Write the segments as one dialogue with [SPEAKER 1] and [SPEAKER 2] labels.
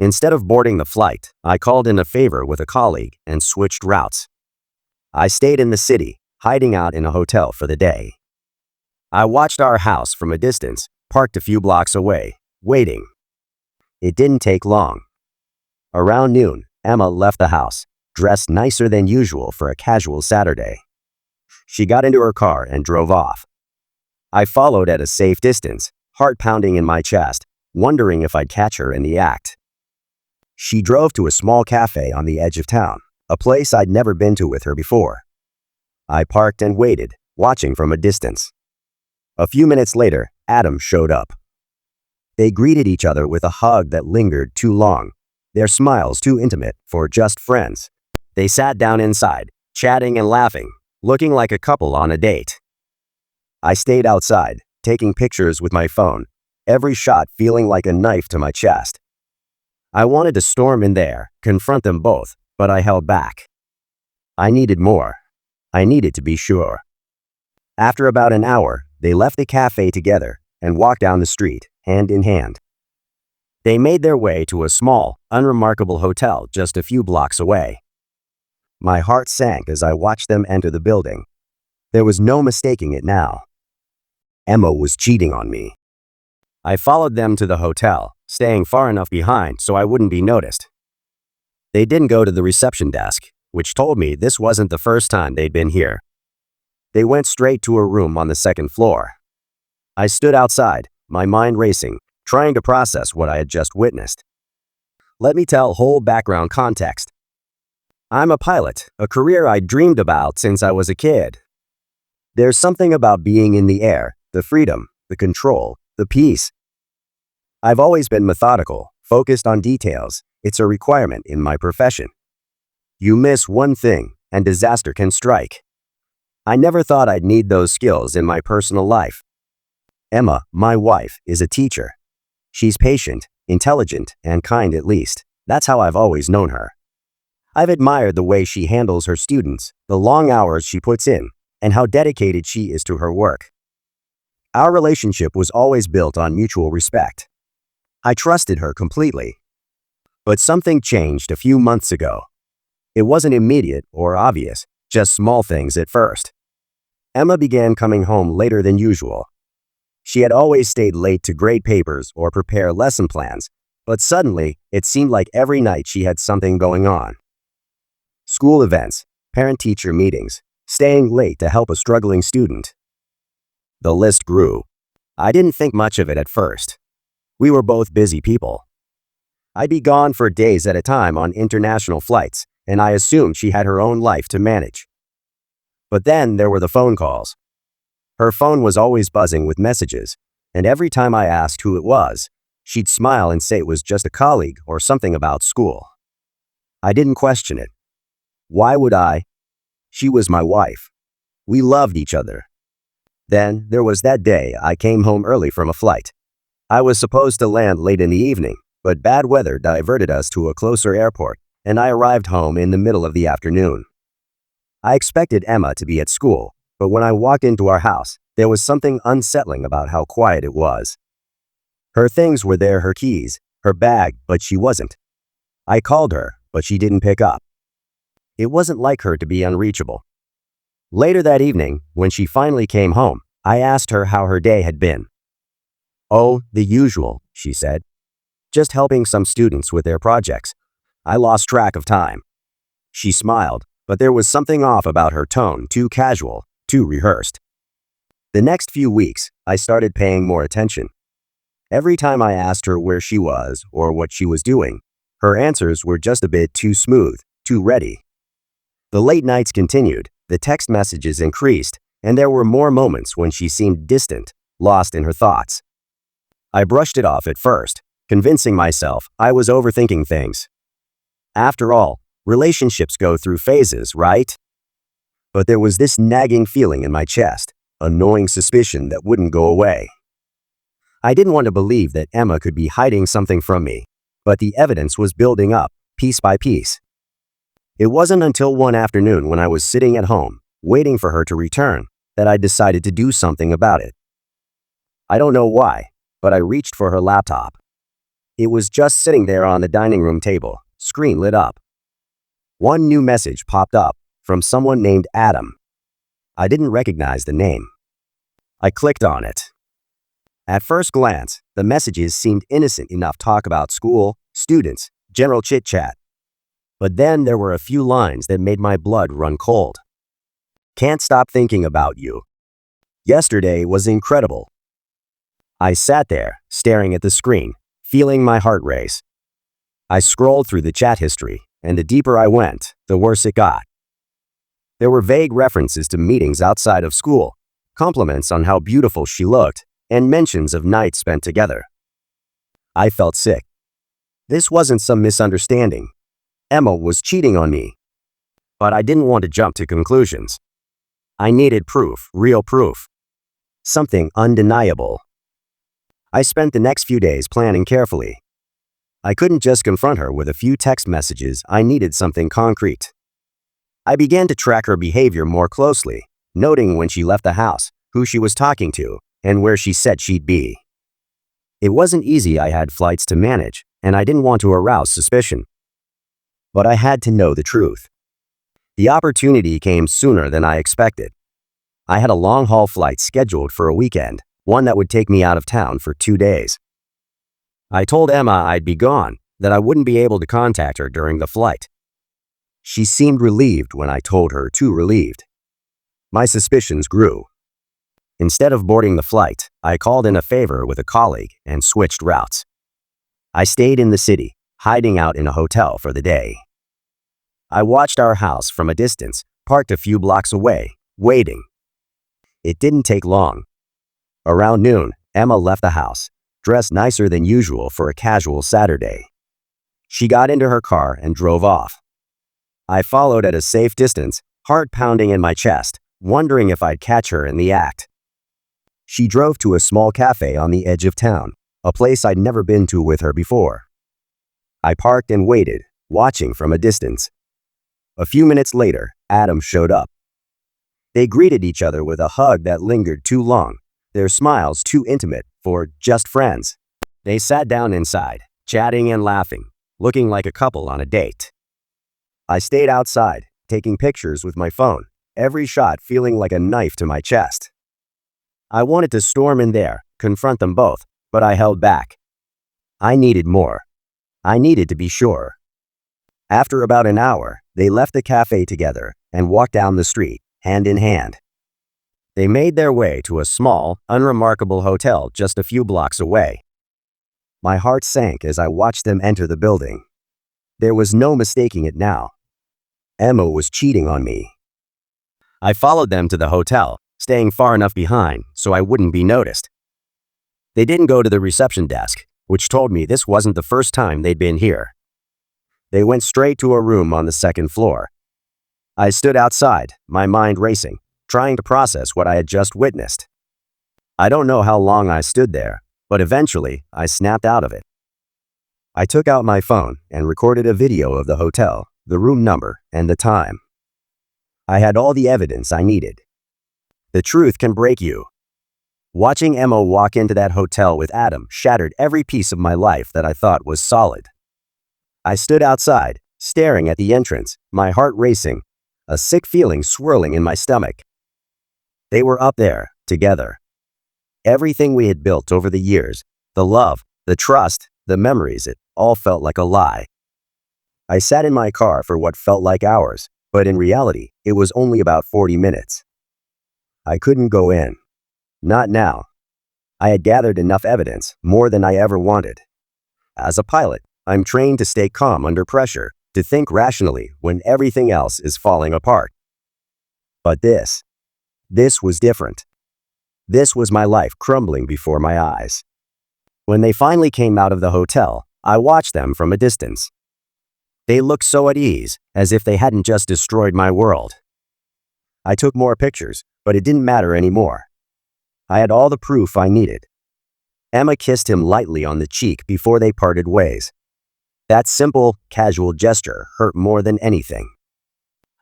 [SPEAKER 1] Instead of boarding the flight, I called in a favor with a colleague and switched routes. I stayed in the city, hiding out in a hotel for the day. I watched our house from a distance, parked a few blocks away, waiting. It didn't take long. Around noon, Emma left the house, dressed nicer than usual for a casual Saturday. She got into her car and drove off. I followed at a safe distance, heart pounding in my chest, wondering if I'd catch her in the act. She drove to a small cafe on the edge of town, a place I'd never been to with her before. I parked and waited, watching from a distance. A few minutes later, Adam showed up. They greeted each other with a hug that lingered too long, their smiles too intimate for just friends. They sat down inside, chatting and laughing, looking like a couple on a date. I stayed outside, taking pictures with my phone, every shot feeling like a knife to my chest. I wanted to storm in there, confront them both, but I held back. I needed more. I needed to be sure. After about an hour, they left the cafe together and walked down the street, hand in hand. They made their way to a small, unremarkable hotel just a few blocks away. My heart sank as I watched them enter the building. There was no mistaking it now. Emma was cheating on me. I followed them to the hotel, staying far enough behind so I wouldn't be noticed. They didn't go to the reception desk, which told me this wasn't the first time they'd been here. They went straight to a room on the second floor. I stood outside, my mind racing, trying to process what I had just witnessed. Let me tell whole background context. I'm a pilot, a career I dreamed about since I was a kid. There's something about being in the air, the freedom, the control, the peace. I've always been methodical, focused on details. It's a requirement in my profession. You miss one thing, and disaster can strike. I never thought I'd need those skills in my personal life. Emma, my wife, is a teacher. She's patient, intelligent, and kind at least. That's how I've always known her. I've admired the way she handles her students, the long hours she puts in, and how dedicated she is to her work. Our relationship was always built on mutual respect. I trusted her completely. But something changed a few months ago. It wasn't immediate or obvious, just small things at first. Emma began coming home later than usual. She had always stayed late to grade papers or prepare lesson plans, but suddenly it seemed like every night she had something going on. School events, parent-teacher meetings, staying late to help a struggling student. The list grew. I didn't think much of it at first. We were both busy people. I'd be gone for days at a time on international flights, and I assumed she had her own life to manage. But then there were the phone calls. Her phone was always buzzing with messages, and every time I asked who it was, she'd smile and say it was just a colleague or something about school. I didn't question it. Why would I? She was my wife. We loved each other. Then there was that day I came home early from a flight. I was supposed to land late in the evening, but bad weather diverted us to a closer airport, and I arrived home in the middle of the afternoon. I expected Emma to be at school, but when I walked into our house, there was something unsettling about how quiet it was. Her things were there, her keys, her bag, but she wasn't. I called her, but she didn't pick up. It wasn't like her to be unreachable. Later that evening, when she finally came home, I asked her how her day had been. "Oh, the usual," she said. "Just helping some students with their projects. I lost track of time." She smiled, but there was something off about her tone, too casual, too rehearsed. The next few weeks, I started paying more attention. Every time I asked her where she was or what she was doing, her answers were just a bit too smooth, too ready. The late nights continued, the text messages increased, and there were more moments when she seemed distant, lost in her thoughts. I brushed it off at first, convincing myself I was overthinking things. After all, relationships go through phases, right? But there was this nagging feeling in my chest, a gnawing suspicion that wouldn't go away. I didn't want to believe that Emma could be hiding something from me, but the evidence was building up, piece by piece. It wasn't until one afternoon when I was sitting at home, waiting for her to return, that I decided to do something about it. I don't know why, but I reached for her laptop. It was just sitting there on the dining room table, screen lit up. One new message popped up from someone named Adam. I didn't recognize the name. I clicked on it. At first glance, the messages seemed innocent enough to talk about school, students, general chit-chat. But then there were a few lines that made my blood run cold. Can't stop thinking about you. Yesterday was incredible. I sat there, staring at the screen, feeling my heart race. I scrolled through the chat history, and the deeper I went, the worse it got. There were vague references to meetings outside of school, compliments on how beautiful she looked, and mentions of nights spent together. I felt sick. This wasn't some misunderstanding. Emma was cheating on me. But I didn't want to jump to conclusions. I needed proof, real proof. Something undeniable. I spent the next few days planning carefully. I couldn't just confront her with a few text messages. I needed something concrete. I began to track her behavior more closely, noting when she left the house, who she was talking to, and where she said she'd be. It wasn't easy. I had flights to manage, and I didn't want to arouse suspicion. But I had to know the truth. The opportunity came sooner than I expected. I had a long-haul flight scheduled for a weekend, one that would take me out of town for 2 days. I told Emma I'd be gone, that I wouldn't be able to contact her during the flight. She seemed relieved when I told her, too relieved. My suspicions grew. Instead of boarding the flight, I called in a favor with a colleague and switched routes. I stayed in the city, hiding out in a hotel for the day. I watched our house from a distance, parked a few blocks away, waiting. It didn't take long. Around noon, Emma left the house, dressed nicer than usual for a casual Saturday. She got into her car and drove off. I followed at a safe distance, heart pounding in my chest, wondering if I'd catch her in the act. She drove to a small cafe on the edge of town, a place I'd never been to with her before. I parked and waited, watching from a distance. A few minutes later, Adam showed up. They greeted each other with a hug that lingered too long, their smiles too intimate for just friends. They sat down inside, chatting and laughing, looking like a couple on a date. I stayed outside, taking pictures with my phone, every shot feeling like a knife to my chest. I wanted to storm in there, confront them both, but I held back. I needed more. I needed to be sure. After about an hour, they left the cafe together and walked down the street, hand in hand. They made their way to a small, unremarkable hotel just a few blocks away. My heart sank as I watched them enter the building. There was no mistaking it now. Emma was cheating on me. I followed them to the hotel, staying far enough behind so I wouldn't be noticed. They didn't go to the reception desk, which told me this wasn't the first time they'd been here. They went straight to a room on the second floor. I stood outside, my mind racing, trying to process what I had just witnessed. I don't know how long I stood there, but eventually I snapped out of it. I took out my phone and recorded a video of the hotel, the room number, and the time. I had all the evidence I needed. The truth can break you. Watching Emma walk into that hotel with Adam shattered every piece of my life that I thought was solid. I stood outside, staring at the entrance, my heart racing, a sick feeling swirling in my stomach. They were up there, together. Everything we had built over the years, the love, the trust, the memories, it all felt like a lie. I sat in my car for what felt like hours, but in reality, it was only about 40 minutes. I couldn't go in. Not now. I had gathered enough evidence, more than I ever wanted. As a pilot, I'm trained to stay calm under pressure, to think rationally when everything else is falling apart. But this was different. This was my life crumbling before my eyes. When they finally came out of the hotel, I watched them from a distance. They looked so at ease, as if they hadn't just destroyed my world. I took more pictures, but it didn't matter anymore. I had all the proof I needed. Emma kissed him lightly on the cheek before they parted ways. That simple, casual gesture hurt more than anything.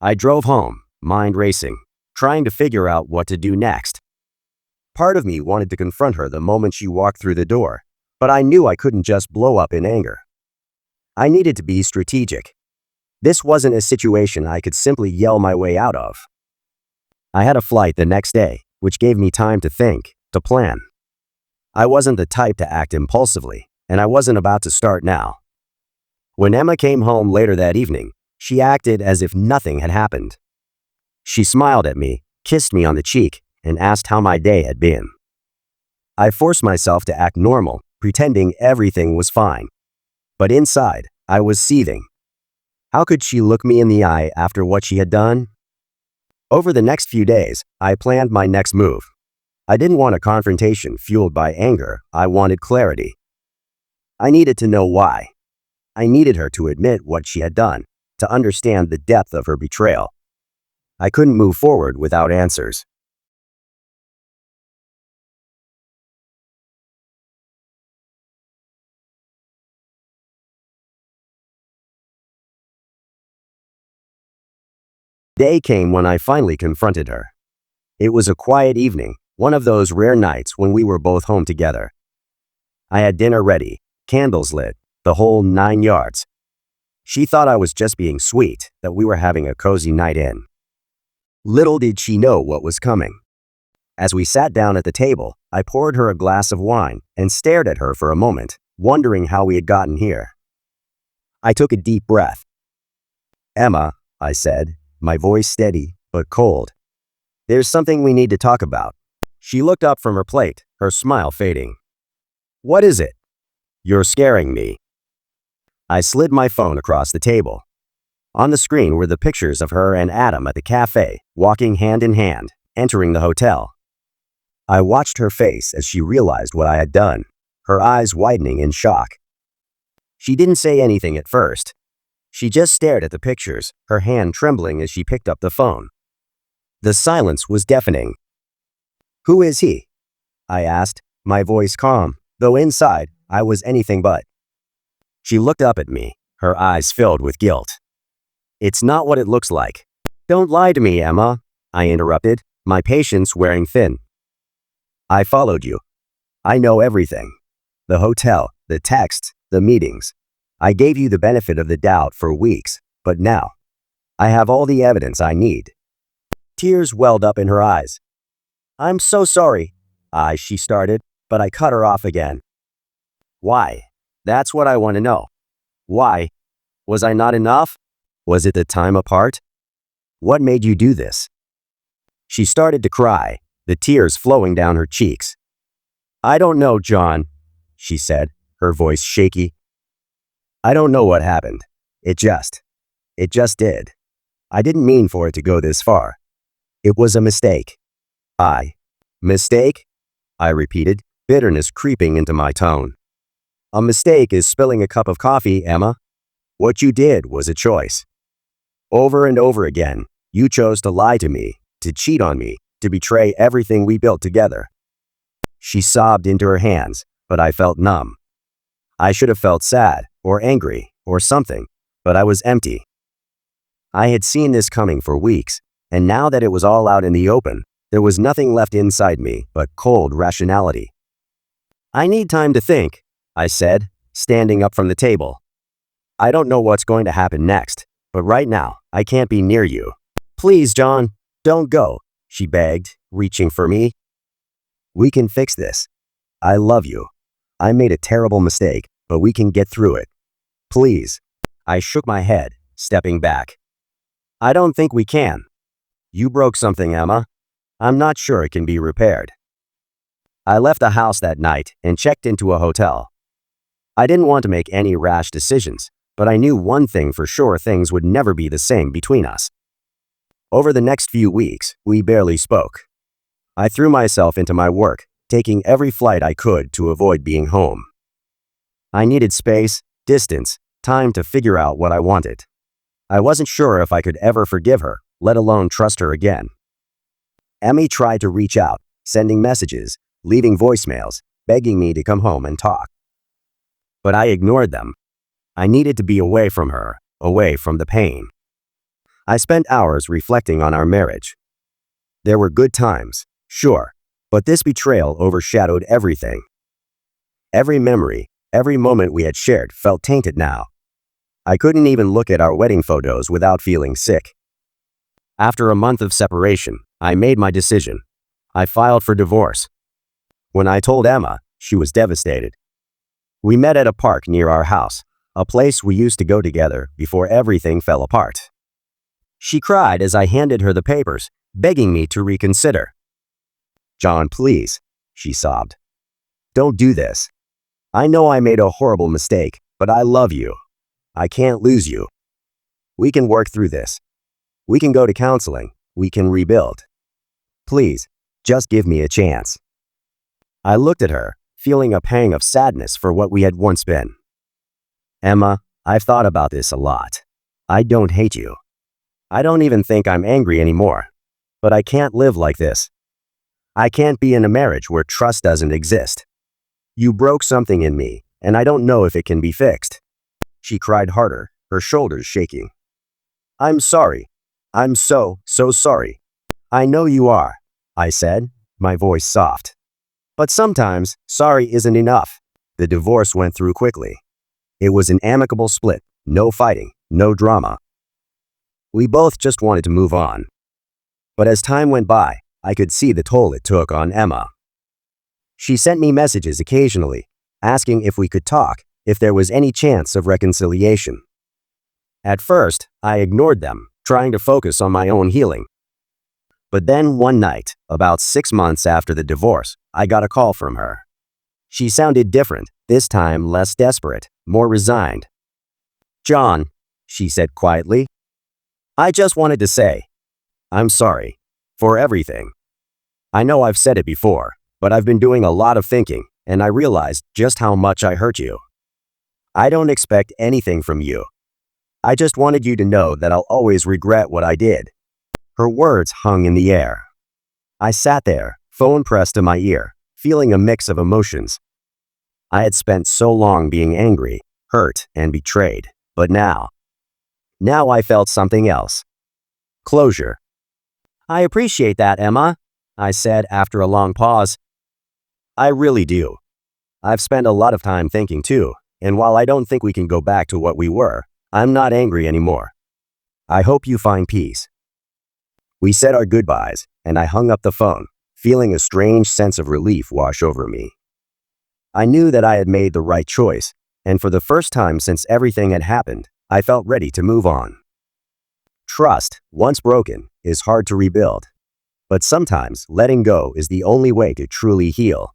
[SPEAKER 1] I drove home, mind racing, trying to figure out what to do next. Part of me wanted to confront her the moment she walked through the door, But I knew I couldn't just blow up in anger. I needed to be strategic. This wasn't a situation I could simply yell my way out of. I had a flight the next day, which gave me time to think, to plan. I wasn't the type to act impulsively, and I wasn't about to start now. When Emma came home later that evening, she acted as if nothing had happened. She smiled at me, kissed me on the cheek, and asked how my day had been. I forced myself to act normal, pretending everything was fine. But inside, I was seething. How could she look me in the eye after what she had done? Over the next few days, I planned my next move. I didn't want a confrontation fueled by anger. I wanted clarity. I needed to know why. I needed her to admit what she had done, to understand the depth of her betrayal. I couldn't move forward without answers. The day came when I finally confronted her. It was a quiet evening, one of those rare nights when we were both home together. I had dinner ready, candles lit, the whole 9 yards. She thought I was just being sweet, that we were having a cozy night in. Little did she know what was coming. As we sat down at the table, I poured her a glass of wine and stared at her for a moment, wondering how we had gotten here. I took a deep breath. "Emma," I said, my voice steady but cold. "There's something we need to talk about." She looked up from her plate, her smile fading. "What is it?" "You're scaring me." I slid my phone across the table. On the screen were the pictures of her and Adam at the cafe, walking hand in hand, entering the hotel. I watched her face as she realized what I had done, her eyes widening in shock. She didn't say anything at first. She just stared at the pictures, her hand trembling as she picked up the phone. The silence was deafening. "Who is he?" I asked, my voice calm, though inside, I was anything but. She looked up at me, her eyes filled with guilt. "It's not what it looks like." "Don't lie to me, Emma," I interrupted, my patience wearing thin. "I followed you. I know everything. The hotel, the texts, the meetings. I gave you the benefit of the doubt for weeks, but now, I have all the evidence I need." Tears welled up in her eyes. "I'm so sorry," she started, but I cut her off again. "Why? That's what I want to know. Why? Was I not enough? Was it the time apart? What made you do this?" She started to cry, the tears flowing down her cheeks. "I don't know, John," she said, her voice shaky. "I don't know what happened. It just did. I didn't mean for it to go this far. It was a mistake." Mistake? I repeated, bitterness creeping into my tone. "A mistake is spilling a cup of coffee, Emma. What you did was a choice. Over and over again, you chose to lie to me, to cheat on me, to betray everything we built together." She sobbed into her hands, but I felt numb. I should have felt sad, or angry, or something, but I was empty. I had seen this coming for weeks, and now that it was all out in the open, there was nothing left inside me but cold rationality. "I need time to think," I said, standing up from the table. "I don't know what's going to happen next, but right now, I can't be near you." "Please, John, don't go," she begged, reaching for me. "We can fix this. I love you. I made a terrible mistake, but we can get through it. Please." I shook my head, stepping back. "I don't think we can. You broke something, Emma. I'm not sure it can be repaired." I left the house that night and checked into a hotel. I didn't want to make any rash decisions, but I knew one thing for sure: things would never be the same between us. Over the next few weeks, we barely spoke. I threw myself into my work, taking every flight I could to avoid being home. I needed space, distance, time to figure out what I wanted. I wasn't sure if I could ever forgive her, let alone trust her again. Emmy tried to reach out, sending messages, leaving voicemails, begging me to come home and talk. But I ignored them. I needed to be away from her, away from the pain. I spent hours reflecting on our marriage. There were good times, sure, but this betrayal overshadowed everything. Every memory, every moment we had shared felt tainted now. I couldn't even look at our wedding photos without feeling sick. After a month of separation, I made my decision. I filed for divorce. When I told Emma, she was devastated. We met at a park near our house, a place we used to go together before everything fell apart. She cried as I handed her the papers, begging me to reconsider. "John, please," she sobbed. "Don't do this. I know I made a horrible mistake, but I love you. I can't lose you. We can work through this. We can go to counseling. We can rebuild. Please, just give me a chance." I looked at her, feeling a pang of sadness for what we had once been. "Emma, I've thought about this a lot. I don't hate you. I don't even think I'm angry anymore. But I can't live like this. I can't be in a marriage where trust doesn't exist. You broke something in me, and I don't know if it can be fixed." She cried harder, her shoulders shaking. "I'm sorry. I'm so sorry." "I know you are," I said, my voice soft. "But sometimes, sorry isn't enough." The divorce went through quickly. It was an amicable split, no fighting, no drama. We both just wanted to move on. But as time went by, I could see the toll it took on Emma. She sent me messages occasionally, asking if we could talk, if there was any chance of reconciliation. At first, I ignored them, trying to focus on my own healing. But then one night, about 6 months after the divorce, I got a call from her. She sounded different, this time less desperate, more resigned. "John," she said quietly, "I just wanted to say, I'm sorry for everything. I know I've said it before, but I've been doing a lot of thinking, and I realized just how much I hurt you. I don't expect anything from you. I just wanted you to know that I'll always regret what I did." Her words hung in the air. I sat there, phone pressed to my ear, feeling a mix of emotions. I had spent so long being angry, hurt, and betrayed, but now I felt something else. Closure. "I appreciate that, Emma," I said after a long pause. "I really do. I've spent a lot of time thinking too, and while I don't think we can go back to what we were, I'm not angry anymore. I hope you find peace." We said our goodbyes, and I hung up the phone, feeling a strange sense of relief wash over me. I knew that I had made the right choice, and for the first time since everything had happened, I felt ready to move on. Trust, once broken, is hard to rebuild. But sometimes letting go is the only way to truly heal.